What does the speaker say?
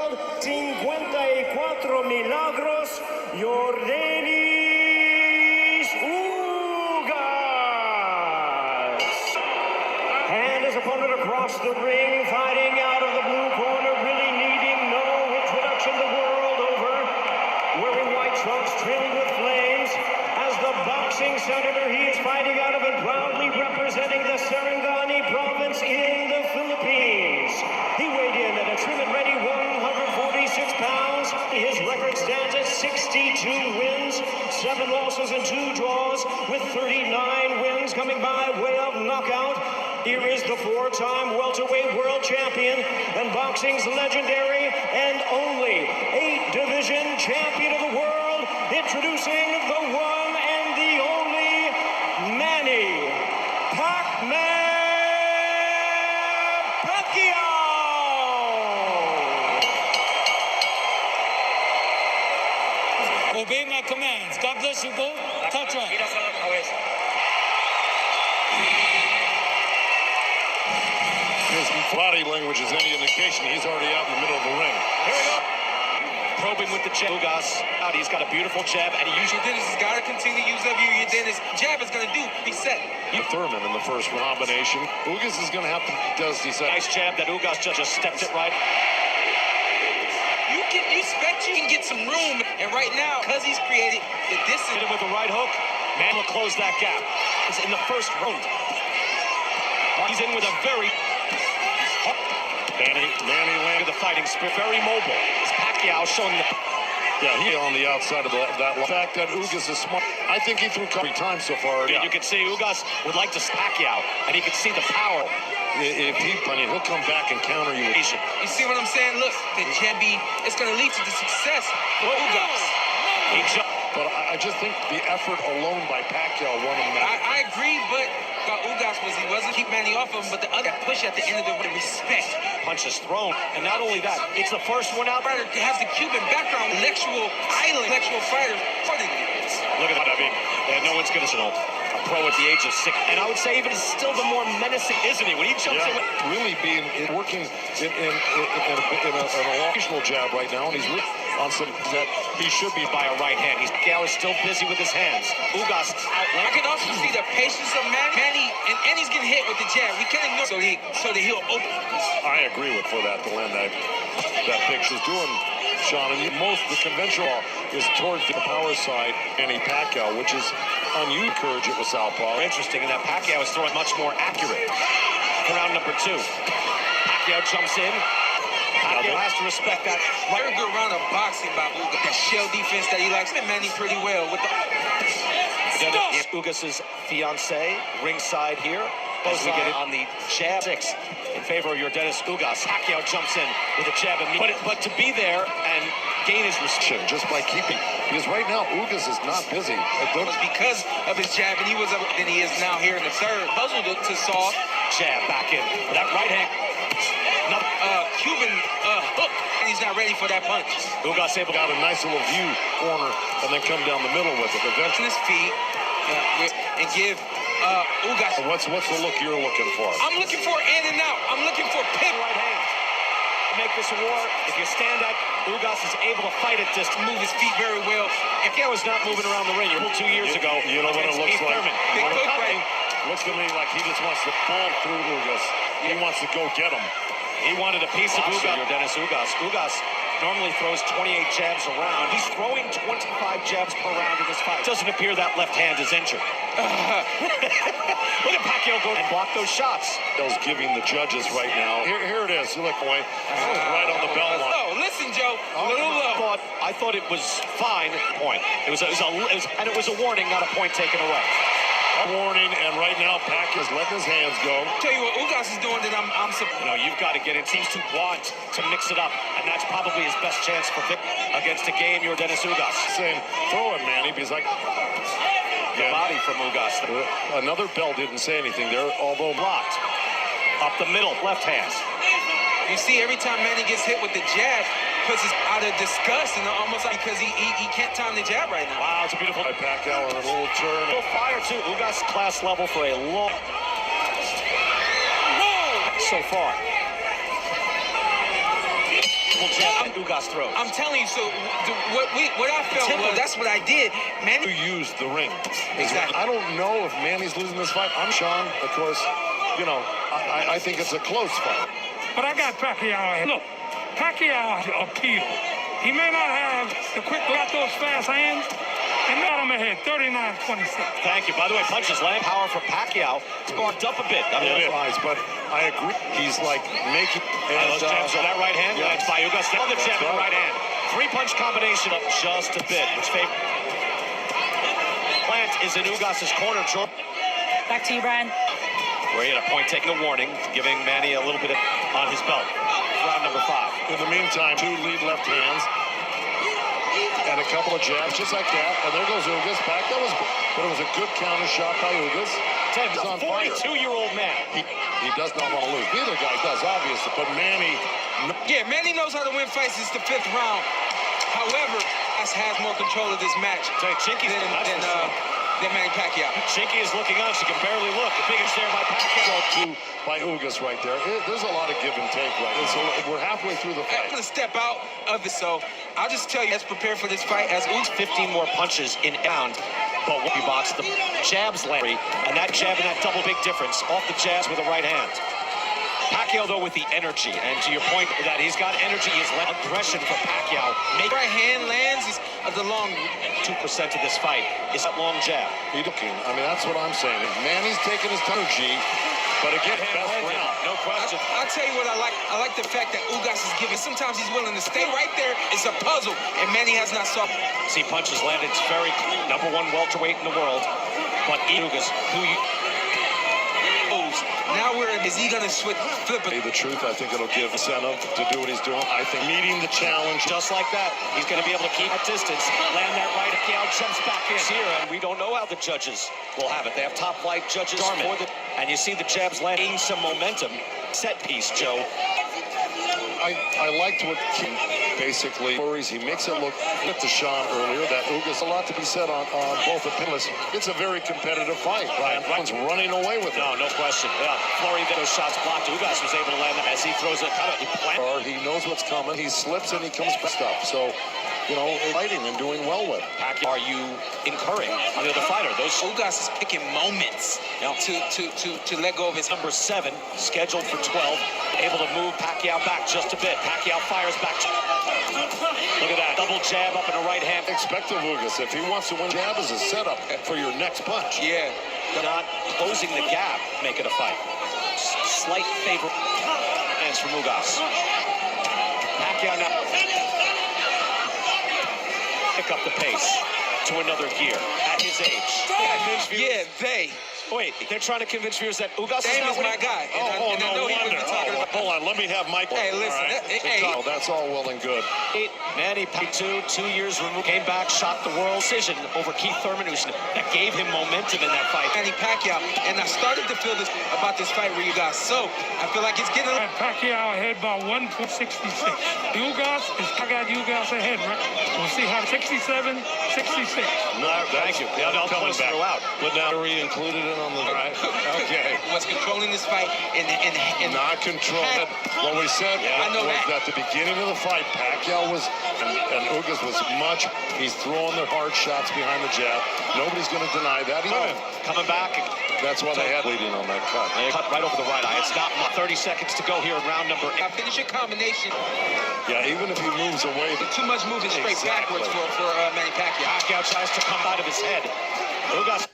world, 54 milagros, Yordenis Ugas. And his opponent across the ring, fighting out of the blue corner, really needing no introduction the world over, wearing white trunks trimmed with flames. As the boxing senator, he is fighting out of and proudly representing the Sarangani province in the Philippines. He weighed in at a trim and ready 146 pounds. His record stands at 62 wins, 7 losses and 2 draws, with 39 wins coming by way of knockout. Here is the 4-time welterweight world champion and boxing's legendary and only 8-division champion of the world, introducing the one and the only Manny Pacquiao. Obey my commands. God bless you both. Touch right. His body language is any indication, he's already out in the middle of the ring. Here we go. Probing with the jab. Ugas out. He's got a beautiful jab, and he usually Yordenis has got to continue to use that view. Yordenis jab is going to do. Be set. Thurman in the first combination. Ugas is going to have to decide. nice jab that Ugas just stepped it right. You expect you can get some room, and right now, because he's created the distance. Hit him with a right hook. Man will close that gap. It's in the first round. He's in with a very... Manny Look at the fighting spirit. Very mobile. It's Pacquiao showing the... Yeah, he on the outside of that line. The fact that Ugas is smart. I think he threw every time so far. Yeah. You can see Ugas would like to Pacquiao, and he can see the power. If he'll come back and counter you. You see what I'm saying? Look, the jab, it's going to lead to the success for Ugas. But I just think the effort alone by Pacquiao won him that. I agree, but Ugas wasn't keep Manny off of him, but the other push at the end of the respect. Punches thrown, and not only that, it's the first one out. It has the Cuban background, intellectual fighter. Look at that, I mean, no one's going to know. A pro at the age of 6, and I would say even still the more menacing, isn't he? When he jumps in, really working in a occasional jab right now, and he's on some that he should be by a right hand. Pacquiao is still busy with his hands. Ugas out. I can also see the patience of Manny, and he's getting hit with the jab. We can't ignore so that he'll open. I agree with for that to land that picture's doing, Sean, and the conventional is towards the power side, Manny Pacquiao, which is unusual. Encourage it with southpaw. Interesting, and that Pacquiao is throwing much more accurate. For round number 2, Pacquiao jumps in. Pacquiao has to respect that. Very good round of boxing by Ugas. That shell defense that he likes. Manny pretty well with the. Ugas's fiancée ringside here. Both we get it on the jab 6 in favor of Yordenis Ugas. Pacquiao jumps in with a jab immediately. But to be there and gain his respect just by keeping, because right now Ugas is not busy. Because of his jab, and he was up than he is now here in the third. Puzzled to solve. Jab back in. That right hand. Cuban hook, and he's not ready for that punch. Ugas able got a nice little view corner and then come down the middle with it. Eventually his feet and give Ugas. What's the look you're looking for? I'm looking for in and out. I'm looking for pin. Right hand. Make this a war. If you stand up, Ugas is able to fight at distance. Move his feet very well. If he was not moving around the ring 2 years ago, you know what it looks like. Big hook right. Looks to me like he just wants to fall through Ugas. He wants to go get him. He wanted a piece of Ugas. Yordenis Ugas. Ugas normally throws 28 jabs around. He's throwing 25 jabs per round in this fight. It doesn't appear that left hand is injured. Look at Pacquiao go and block those shots. He's giving the judges right now. Here it is. Look, boy. Right on the bell line. Oh, listen, Joe. A little low. I thought it was fine. Point. It was a warning, not a point taken away. A warning, and right now Pacquiao's letting his hands go. Tell you what Ugas is doing that I'm you've got to get it. Seems to want to mix it up, and that's probably his best chance for victory against a game Yordenis Ugas. Saying, throw it, Manny, because the body from Ugas. Another bell didn't say anything there, although blocked. Up the middle, left hand. You see, every time Manny gets hit with the jab, puts us out of disgust, and almost like because he can't time the jab right now. Wow, it's a beautiful Pacquiao on a little turn. A little fire too. Ugas class level for a long. Whoa! So far. Jab. Ugas throws. I'm telling you, so what I felt was that's what I did. You used the ring. Exactly. I don't know if Manny's losing this fight. I'm Sean, of course. You know, I think it's a close fight. But I got Pacquiao. Look, Pacquiao appeal. He may not have the quick, got those fast hands, and got him ahead, 39-26. Thank you. By the way, punches land power for Pacquiao sparked up a bit. But I agree. He's like making. Those jabs on that right hand. Yeah. That's by Ugas. Another jab in the right hand. Three-punch combination up just a bit. Which favor. Plant is in Ugas' corner. Back to you, Brian. Where he had a point taking a warning, giving Manny a little bit on his belt. Round number 5. In the meantime, 2 lead left hands and a couple of jabs just like that. And there goes Ugas back. But it was a good counter shot by Ugas. He's on a 42-year-old man. He does not want to lose. Neither guy does, obviously. But Manny. Yeah, Manny knows how to win fights. It's the 5th round. However, has more control of this match than Manny Pacquiao. Chinky is looking on. She can barely look. The biggest there by Pacquiao. By Ugas right there. There's a lot of give and take right there. So we're halfway through the I'm fight. going to step out of it, so I'll just tell you, let's prepare for this fight. As Ugas 15 more punches in round. But when he boxed the jabs, Larry, and that jab and that double big difference off the jabs with the right hand. Pacquiao, though, with the energy, and to your point that he's got energy, is aggression for Pacquiao. right hand lands is the long 2% of this fight is that long jab. I mean, that's what I'm saying. Manny's taking his energy, but again, best round. No question. I'll tell you what I like. I like the fact that Ugas is giving. Sometimes he's willing to stay right there. It's a puzzle, and Manny has not solved. See punches landed. It's very #1 welterweight in the world, but Ugas, who you. Now is he going to flip it? The truth, I think it'll give incentive to do what he's doing. I think meeting the challenge. Just like that, he's going to be able to keep at distance, land that right. Pacquiao jumps back in here, and we don't know how the judges will have it. They have top flight judges for the, and you see the jabs landing some momentum. Set piece, Joe. I liked what King basically worries. He makes it look to Sean earlier that Ugas a lot to be said on both the pinless. It's a very competitive fight. Right. One's running away with it. No question. Yeah. Flurry, those shots blocked. Ugas was able to land them as he throws it. He knows what's coming. He slips and he comes back up. So, you know, fighting and doing well with it. Pacquiao, are you incurring on the other fighter? Those Ugas is picking moments to let go of his number 7, scheduled for 12, able to move Pacquiao back just a bit. Pacquiao fires back. Look at that double jab up in the right hand. Expect of Ugas if he wants to win. Jab is a setup for your next punch. Yeah, not closing the gap, make it a fight. Slight favor hands from Ugas. Pacquiao now pick up the pace to another gear at his age. Yeah, they. Wait, they're trying to convince viewers that Ugas Dame is is my guy. I know he would be talking about. Hold on, let me have Mike. Hey, listen. Right. That's all well and good. Manny Pacquiao, 2 years removed, came back, shot the world decision over Keith Thurman, that gave him momentum in that fight. Manny Pacquiao, and I started to feel this about this fight where you guys. So I feel like it's getting. Pacquiao ahead by 1.66. Ugas I got Ugas ahead, right? We'll see how 67, 66. No, thank you. Yeah, they'll coming close back. throughout. But now are we included in on the right? Okay. Was controlling this fight and not controlled. What we said I know was that. at the beginning of the fight, Pacquiao was and Ugas was he's throwing the hard shots behind the jab. Nobody's going to deny that. Coming back. That's why they had leading on that cut. They cut right over the right eye. It's not 30 seconds to go here in round number 8. Finish your combination. Yeah, even if he moves away. Too much moving straight backwards for Manny Pacquiao. Pacquiao tries to come out of his head. Ugas